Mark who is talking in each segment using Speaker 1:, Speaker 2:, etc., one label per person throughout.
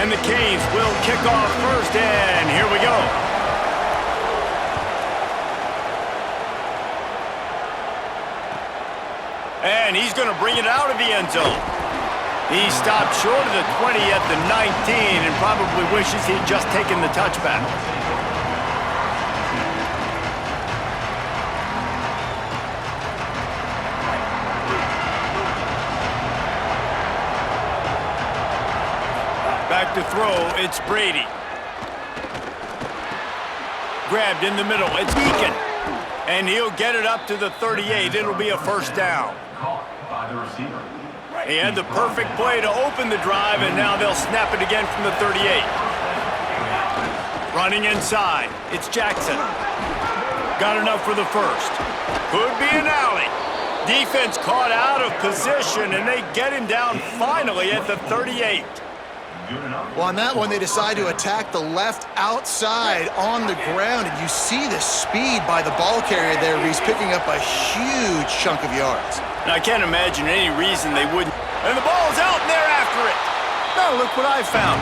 Speaker 1: And the Canes will kick off first, and here we go. And he's going to bring it out of the end zone. He stopped short of the 20 at the 19 and probably wishes he'd just taken the touchback. Back to throw, it's Brady. Grabbed in the middle, it's Deacon. And he'll get it up to the 38. It'll be a first down. He had the perfect play to open the drive, and now they'll snap it again from the 38. Running inside, it's Jackson. Got enough for the first. Could be an alley. Defense caught out of position, and they get him down finally at the 38.
Speaker 2: Well, on that one, they decide to attack the left outside on the ground, and you see the speed by the ball carrier there. He's picking up a huge chunk of yards.
Speaker 1: And I can't imagine any reason they wouldn't. And the ball's out, and they're after it. Now look what I found.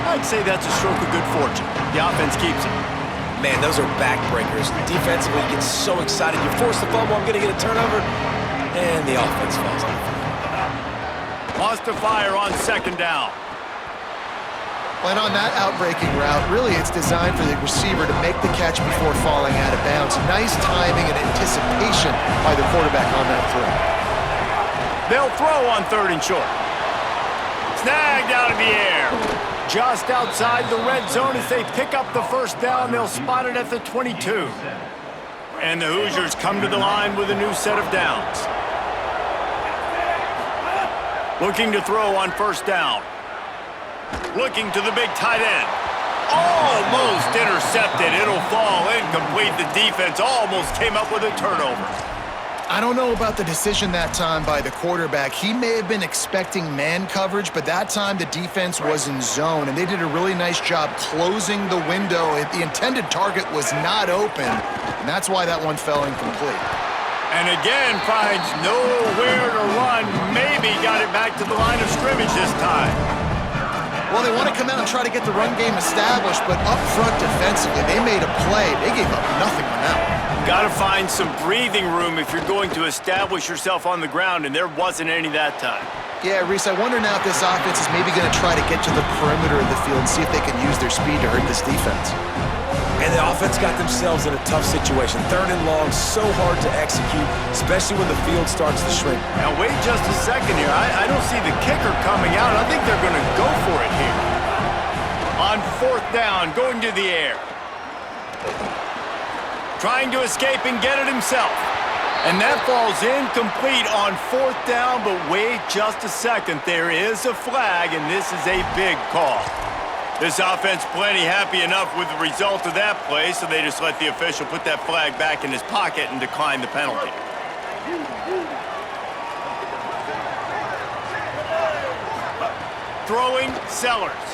Speaker 1: I'd say that's a stroke of good fortune. The offense keeps it.
Speaker 3: Man, those are backbreakers. Defensively, you get so excited. You force the fumble, I'm going to get a turnover, and the offense falls off.
Speaker 1: Lost to fire on second down.
Speaker 2: And on that outbreaking route, really it's designed for the receiver to make the catch before falling out of bounds. Nice timing and anticipation by the quarterback on that throw.
Speaker 1: They'll throw on third and short. Snagged out of the air. Just outside the red zone as they pick up the first down. They'll spot it at the 22. And the Hoosiers come to the line with a new set of downs. Looking to throw on first down. Looking to the big tight end. Almost intercepted. It'll fall incomplete. The defense almost came up with a turnover.
Speaker 2: I don't know about the decision that time by the quarterback. He may have been expecting man coverage, but that time the defense was in zone, and they did a really nice job closing the window. The intended target was not open, and that's why that one fell incomplete.
Speaker 1: And again, finds nowhere to run. Maybe got it back to the line of scrimmage this time.
Speaker 2: Well, they want to come out and try to get the run game established, but up front defensively, they made a play. They gave up nothing on that one.
Speaker 1: Got to find some breathing room if you're going to establish yourself on the ground, and there wasn't any that time.
Speaker 2: Yeah, Reese, I wonder now if this offense is maybe going to try to get to the perimeter of the field and see if they can use their speed to hurt this defense.
Speaker 3: And the offense got themselves in a tough situation. Third and long, so hard to execute, especially when the field starts to shrink.
Speaker 1: Now, wait just a second here. I don't see the kicker coming out. I think they're going to go for it here. On fourth down, going to the air. Trying to escape and get it himself. And that falls incomplete on fourth down, but wait just a second. There is a flag, and this is a big call. This offense plenty happy enough with the result of that play, so they just let the official put that flag back in his pocket and decline the penalty. Throwing, Sellers.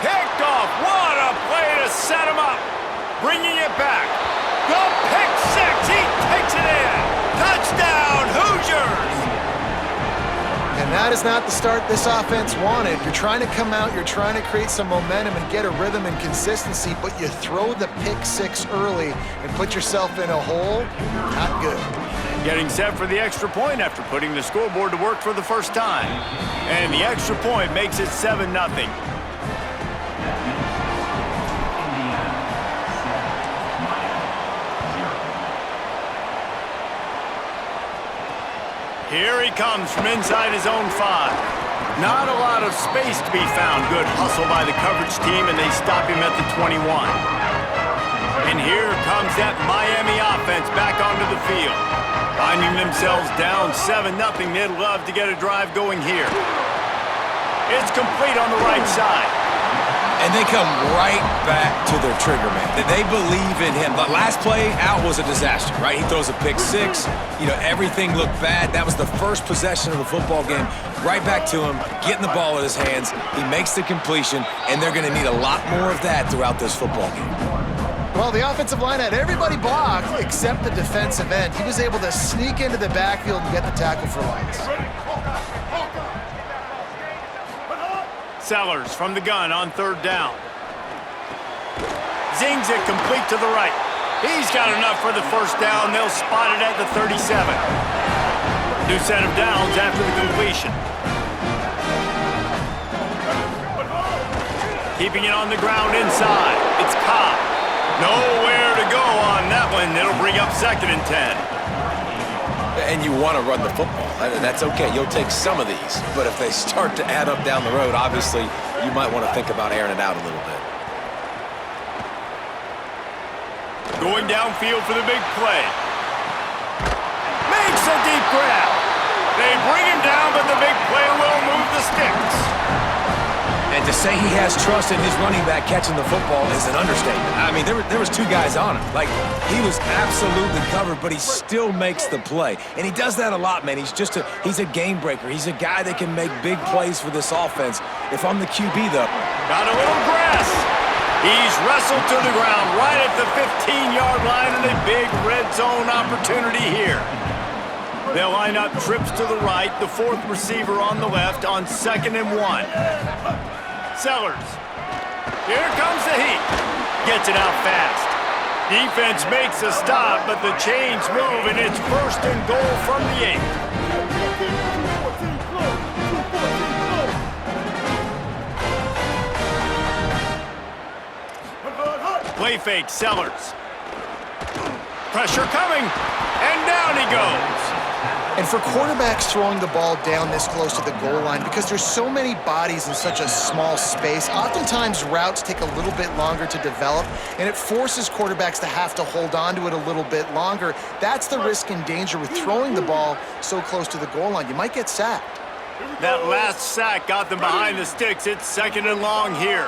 Speaker 1: Picked off. What a play to set him up. Bringing it back. The pick six. He takes it in. Touchdown, Hoosiers.
Speaker 2: And that is not the start this offense wanted. You're trying to come out, you're trying to create some momentum and get a rhythm and consistency, but you throw the pick six early and put yourself in a hole. Not good.
Speaker 1: Getting set for the extra point after putting the scoreboard to work for the first time. And the extra point makes it 7-0. Here he comes from inside his own 5. Not a lot of space to be found. Good hustle by the coverage team, and they stop him at the 21. And here comes that Miami offense back onto the field. Finding themselves down 7-0, they'd love to get a drive going here. It's complete on the right side.
Speaker 3: And they come right back to their trigger man. They believe in him. The last play out was a disaster, right? He throws a pick six. You know, everything looked bad. That was the first possession of the football game. Right back to him, getting the ball in his hands. He makes the completion, and they're going to need a lot more of that throughout this football game.
Speaker 2: Well, the offensive line had everybody blocked except the defensive end. He was able to sneak into the backfield and get the tackle for loss.
Speaker 1: Sellers from the gun on third down. Zings it complete to the right. He's got enough for the first down. They'll spot it at the 37. New set of downs after the completion. Keeping it on the ground inside. It's Ncaa. Nowhere to go on that one. It'll bring up 2nd and 10.
Speaker 3: And you want to run the football. That's okay. You'll take some of these. But if they start to add up down the road, obviously, you might want to think about airing it out a little bit.
Speaker 1: Going downfield for the big play. Makes a deep grab. They bring him down, but the big play will move the sticks.
Speaker 3: And to say he has trust in his running back catching the football is an understatement. I mean, there was 2 guys on him. Like, he was absolutely covered, but he still makes the play. And he does that a lot, man. He's a game breaker. He's a guy that can make big plays for this offense. If I'm the QB, though.
Speaker 1: Got a little grass. He's wrestled to the ground right at the 15-yard line and a big red zone opportunity here. They'll line up trips to the right, the 4th receiver on the left on 2nd and 1. Sellers. Here comes the heat. Gets it out fast. Defense makes a stop, but the chains move, and it's 1st and goal from the 8. Play fake, Sellers. Pressure coming, and down he goes.
Speaker 2: And for quarterbacks throwing the ball down this close to the goal line, because there's so many bodies in such a small space, oftentimes routes take a little bit longer to develop, and it forces quarterbacks to have to hold on to it a little bit longer. That's the risk and danger with throwing the ball so close to the goal line. You might get sacked.
Speaker 1: That last sack got them behind the sticks. It's 2nd and long here.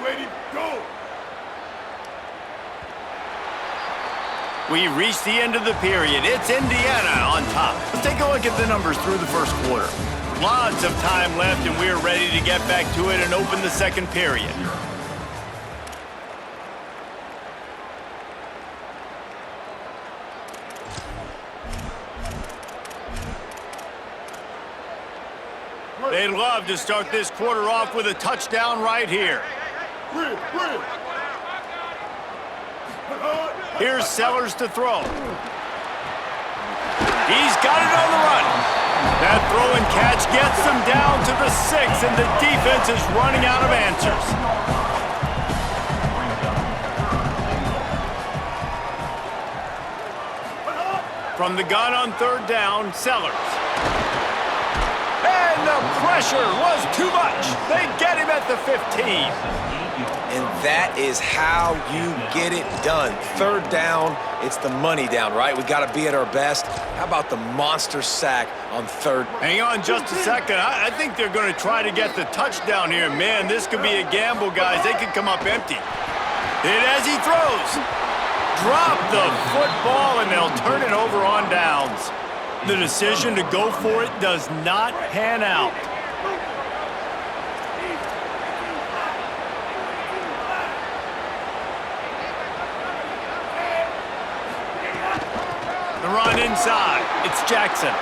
Speaker 1: Ready, go. We reached the end of the period. It's Indiana on top. Let's take a look at the numbers through the first quarter. Lots of time left, and we're ready to get back to it and open the second period. They'd love to start this quarter off with a touchdown right here. Here's Sellers to throw. He's got it on the run. That throw and catch gets them down to the 6, and the defense is running out of answers. From the gun on third down, Sellers. And the pressure was too much. They get him at the 15.
Speaker 3: And that is how you get it done. Third down, it's the money down, right? We got to be at our best. How about the monster sack on third?
Speaker 1: Hang on just a second. I think they're going to try to get the touchdown here. Man, this could be a gamble, guys. They could come up empty. Hit as he throws. Drop the football, and they'll turn it over on downs. The decision to go for it does not pan out. The run inside. It's Jackson.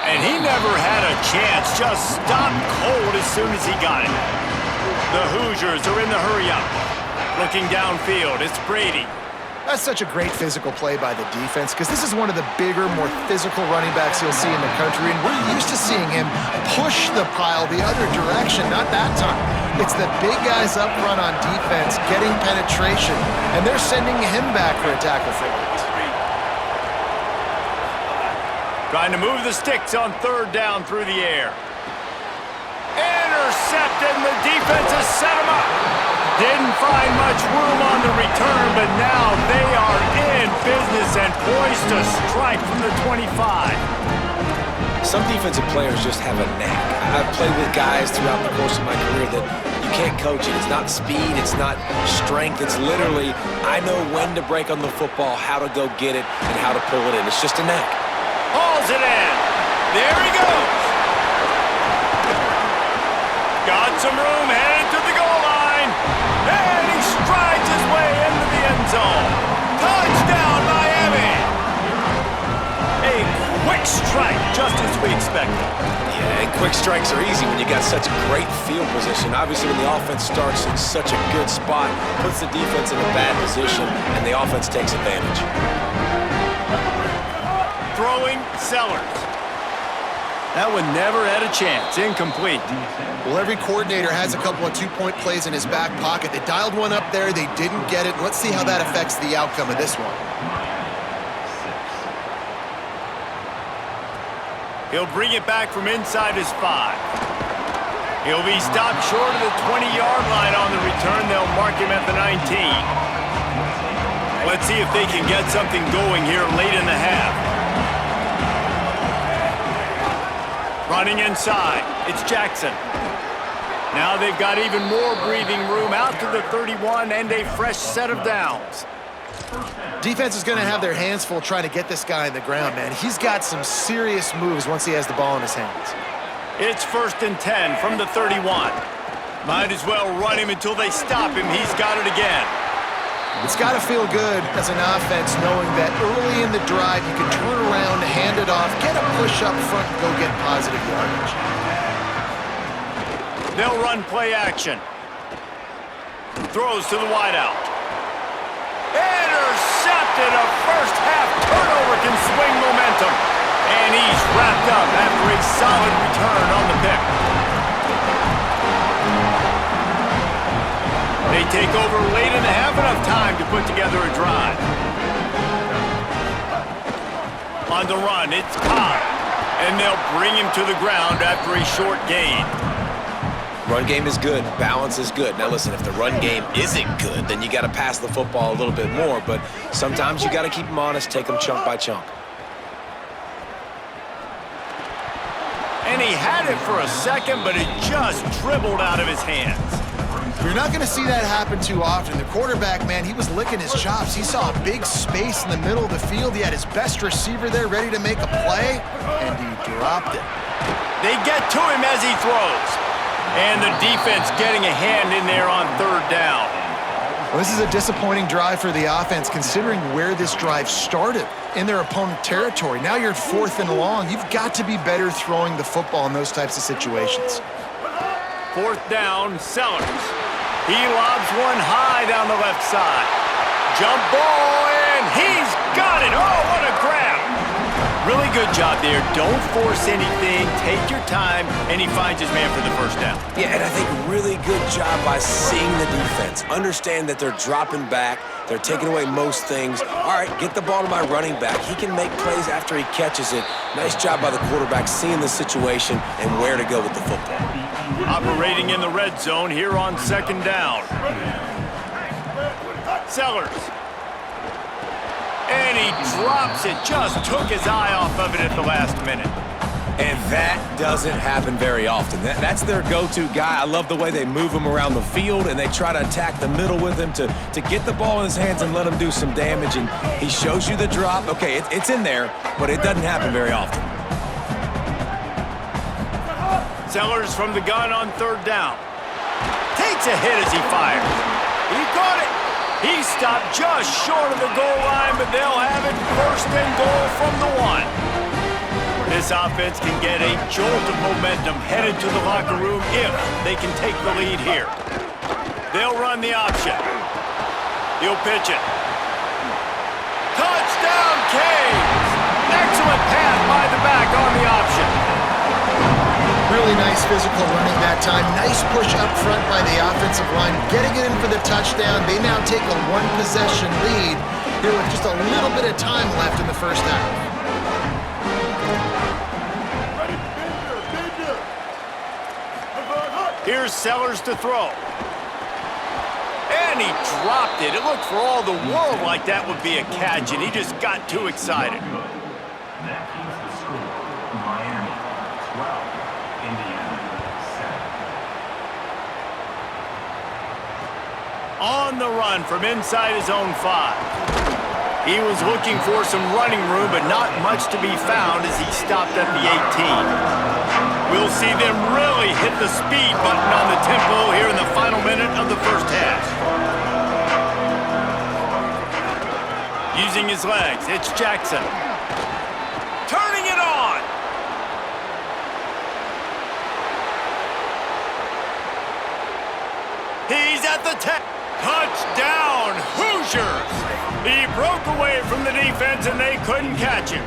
Speaker 1: And he never had a chance. Just stopped cold as soon as he got it. The Hoosiers are in the hurry-up. Looking downfield, it's Brady.
Speaker 2: That's such a great physical play by the defense, because this is one of the bigger, more physical running backs you'll see in the country, and we're used to seeing him push the pile the other direction, not that time. It's the big guys up front on defense getting penetration, and they're sending him back for a tackle for it.
Speaker 1: Trying to move the sticks on third down through the air. Intercepted, and the defense has set him up. Didn't find much room on the return, but now they are in business and poised to strike from the 25.
Speaker 3: Some defensive players just have a knack. I've played with guys throughout the course of my career that you can't coach it. It's not speed, it's not strength. It's literally, I know when to break on the football, how to go get it, and how to pull it in. It's just a knack.
Speaker 1: Hauls it in. There he goes. Got some room, headed to the goal line. And he strides his way into the end zone. Touchdown, Miami. A quick strike, just as we expected.
Speaker 3: Yeah, and quick strikes are easy when you got such great field position. Obviously, when the offense starts in such a good spot, puts the defense in a bad position, and the offense takes advantage.
Speaker 1: Throwing, Sellers. That one never had a chance. Incomplete.
Speaker 2: Well, every coordinator has a couple of two-point plays in his back pocket. They dialed one up there. They didn't get it. Let's see how that affects the outcome of this one.
Speaker 1: He'll bring it back from inside his 5. He'll be stopped short of the 20-yard line on the return. They'll mark him at the 19. Let's see if they can get something going here late in the half. Running inside, it's Jackson. Now they've got even more breathing room out to the 31 and a fresh set of downs.
Speaker 2: Defense is going to have their hands full trying to get this guy in the ground, man. He's got some serious moves once he has the ball in his hands.
Speaker 1: It's 1st and 10 from the 31. Might as well run him until they stop him. He's got it again.
Speaker 2: It's got to feel good as an offense knowing that early in the drive you can turn around, hand it off, get a push up front, and go get positive yardage.
Speaker 1: They'll run play action. Throws to the wideout. Intercepted. A first half turnover can swing momentum. And he's wrapped up after a solid return on the pick. They take over late in the half, enough time to put together a drive. On the run, it's Ncaa. And they'll bring him to the ground after a short gain.
Speaker 3: Run game is good. Balance is good. Now, listen, if the run game isn't good, then you got to pass the football a little bit more. But sometimes you got to keep them honest, take them chunk by chunk.
Speaker 1: And he had it for a second, but it just dribbled out of his hands.
Speaker 2: You're not going to see that happen too often. The quarterback, man, he was licking his chops. He saw a big space in the middle of the field. He had his best receiver there ready to make a play, and he dropped it.
Speaker 1: They get to him as he throws. And the defense getting a hand in there on 3rd down.
Speaker 2: Well, this is a disappointing drive for the offense, considering where this drive started, in their opponent territory. Now you're at 4th and long. You've got to be better throwing the football in those types of situations.
Speaker 1: 4th down, Sellers. He lobs one high down the left side. Jump ball, and he's got it. Oh, what a grab. Really good job there. Don't force anything. Take your time, and he finds his man for the first down.
Speaker 3: Yeah, and I think really good job by seeing the defense. Understand that they're dropping back. They're taking away most things. All right, get the ball to my running back. He can make plays after he catches it. Nice job by the quarterback seeing the situation and where to go with the football.
Speaker 1: Operating in the red zone here on 2nd down. Sellers. And he drops it. Just took his eye off of it at the last minute.
Speaker 3: And that doesn't happen very often. That's their go-to guy. I love the way they move him around the field, and they try to attack the middle with him to get the ball in his hands and let him do some damage. And he shows you the drop. Okay, it's in there, but it doesn't happen very often.
Speaker 1: Sellers from the gun on 3rd down. Takes a hit as he fires. He caught it. He stopped just short of the goal line, but they'll have it 1st and goal from the 1. This offense can get a jolt of momentum headed to the locker room if they can take the lead here. They'll run the option. He'll pitch it. Touchdown, Canes! Excellent pass by the back on the option.
Speaker 2: Really nice physical running that time. Nice push up front by the offensive line, getting it in for the touchdown. They now take a 1-possession lead here with just a little bit of time left in the first half.
Speaker 1: Here's Sellers to throw. And he dropped it. It looked for all the world like that would be a catch, and he just got too excited. On the run from inside his own 5. He was looking for some running room, but not much to be found as he stopped at the 18. We'll see them really hit the speed button on the tempo here in the final minute of the first half. Using his legs, it's Jackson. Turning it on! at the 10. Touchdown, Hoosiers! He broke away from the defense and they couldn't catch him.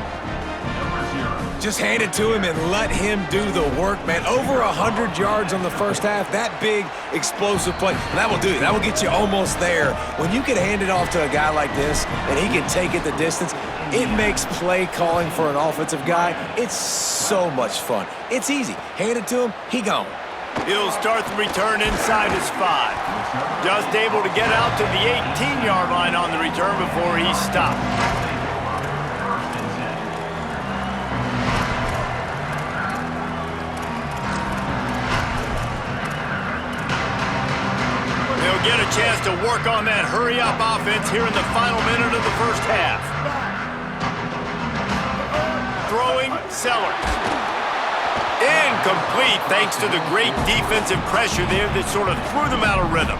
Speaker 3: Just hand it to him and let him do the work, man. Over 100 yards on the first half. That big, explosive play. And that will do it. That will get you almost there. When you can hand it off to a guy like this and he can take it the distance, it makes play calling for an offensive guy, it's so much fun. It's easy. Hand it to him, he gone.
Speaker 1: He'll start the return inside his 5. Just able to get out to the 18-yard line on the return before he stopped. They'll get a chance to work on that hurry-up offense here in the final minute of the first half. Throwing, Sellers. Incomplete thanks to the great defensive pressure there that sort of threw them out of rhythm.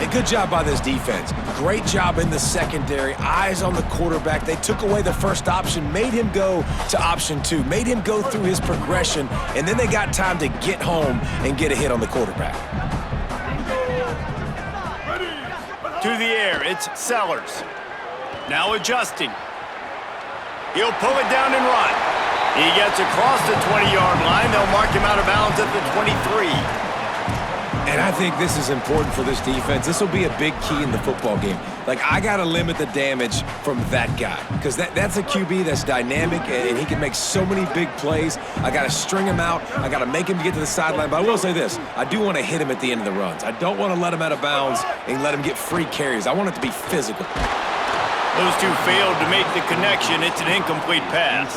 Speaker 3: A good job by this defense. Great job in the secondary. Eyes on the quarterback. They took away the first option, made him go to option 2, made him go through his progression, and then they got time to get home and get a hit on the quarterback.
Speaker 1: To the air, it's Sellers. Now adjusting. He'll pull it down and run. He gets across the 20-yard line. They'll mark him out of bounds at the 23.
Speaker 3: And I think this is important for this defense. This will be a big key in the football game. Like, I got to limit the damage from that guy because that's a QB that's dynamic and he can make so many big plays. I got to string him out. I got to make him get to the sideline. But I will say this. I do want to hit him at the end of the runs. I don't want to let him out of bounds and let him get free carries. I want it to be physical.
Speaker 1: Those two failed to make the connection. It's an incomplete pass.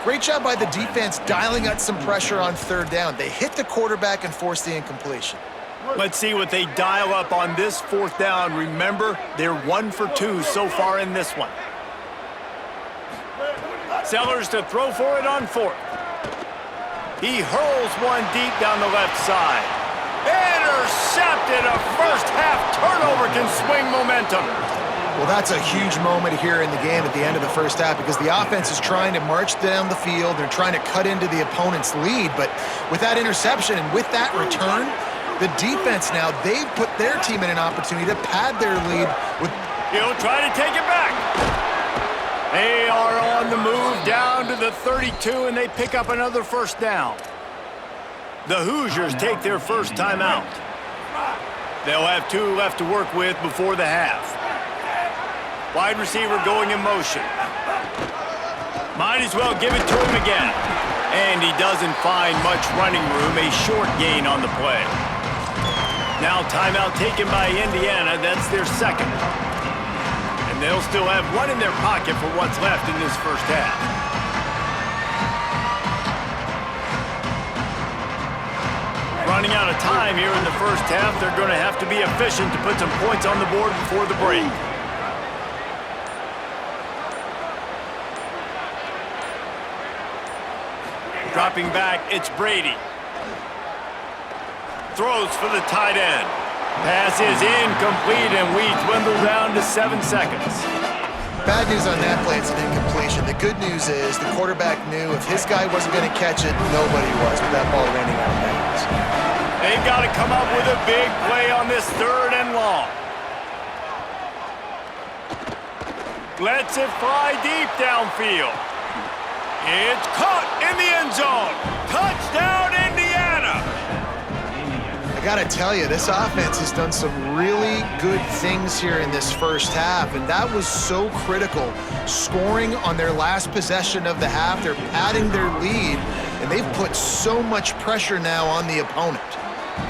Speaker 2: Great job by the defense dialing out some pressure on third down. They hit the quarterback and forced the incompletion.
Speaker 1: Let's see what they dial up on this fourth down. Remember, they're 1 for 2 so far in this one. Sellers to throw for it on 4th. He hurls one deep down the left side. Intercepted. A first half turnover can swing momentum.
Speaker 2: Well, that's a huge moment here in the game at the end of the first half because the offense is trying to march down the field. They're trying to cut into the opponent's lead. But with that interception and with that return, the defense now, they've put their team in an opportunity to pad their lead.
Speaker 1: He'll try to take it back. They are on the move down to the 32, and they pick up another first down. The Hoosiers take their first timeout. They'll have 2 left to work with before the half. Wide receiver going in motion. Might as well give it to him again. And he doesn't find much running room, a short gain on the play. Now timeout taken by Indiana, that's their second. And they'll still have 1 in their pocket for what's left in this first half. Running out of time here in the first half, they're going to have to be efficient to put some points on the board before the break. Dropping back, it's Brady. Throws for the tight end. Pass is incomplete, and we dwindle down to 7 seconds.
Speaker 2: Bad news on that play, it's an incompletion. The good news is the quarterback knew if his guy wasn't going to catch it, nobody was with that ball landing out of bounds.
Speaker 1: They've got to come up with a big play on this 3rd and long. Lets it fly deep downfield. It's caught in the end zone. Touchdown, Indiana!
Speaker 2: I got to tell you, this offense has done some really good things here in this first half, and that was so critical. Scoring on their last possession of the half, they're padding their lead, and they've put so much pressure now on the opponent.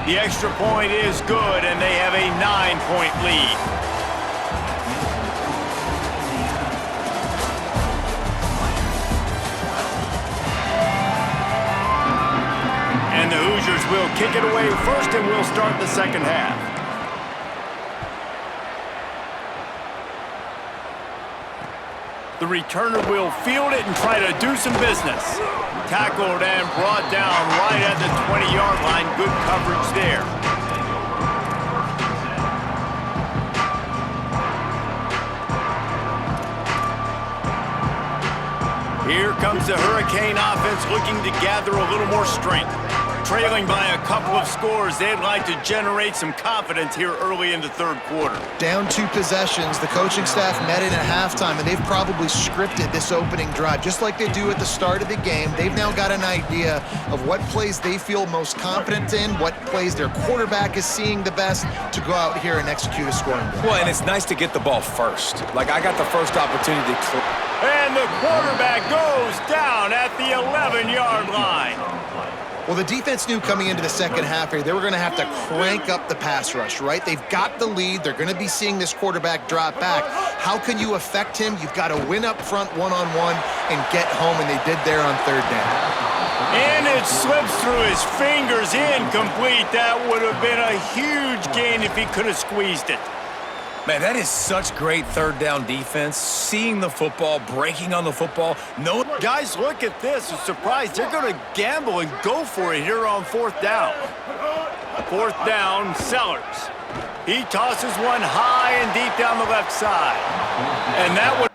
Speaker 1: The extra point is good, and they have a 9-point lead. And the Hoosiers will kick it away first, and we'll start the second half. The returner will field it and try to do some business. Tackled and brought down right at the 20-yard line. Good coverage there. Here comes the Hurricane offense looking to gather a little more strength. Trailing by a couple of scores, they'd like to generate some confidence here early in the third quarter.
Speaker 2: Down 2 possessions, the coaching staff met in at halftime, and they've probably scripted this opening drive. Just like they do at the start of the game, they've now got an idea of what plays they feel most confident in, what plays their quarterback is seeing the best to go out here and execute a scoring drive.
Speaker 3: Well, and it's nice to get the ball first. Like, I got the first opportunity to...
Speaker 1: And the quarterback goes down at the 11-yard line.
Speaker 2: Well, the defense knew coming into the second half here they were going to have to crank up the pass rush, right? They've got the lead. They're going to be seeing this quarterback drop back. How can you affect him? You've got to win up front one-on-one and get home, and they did there on third down.
Speaker 1: And it slips through his fingers, incomplete. That would have been a huge gain if he could have squeezed it.
Speaker 3: Man, that is such great third down defense. Seeing the football, breaking on the football. No,
Speaker 1: guys, look at this. I'm surprised. They're going to gamble and go for it here on fourth down. Fourth down, Sellers. He tosses one high and deep down the left side. And that would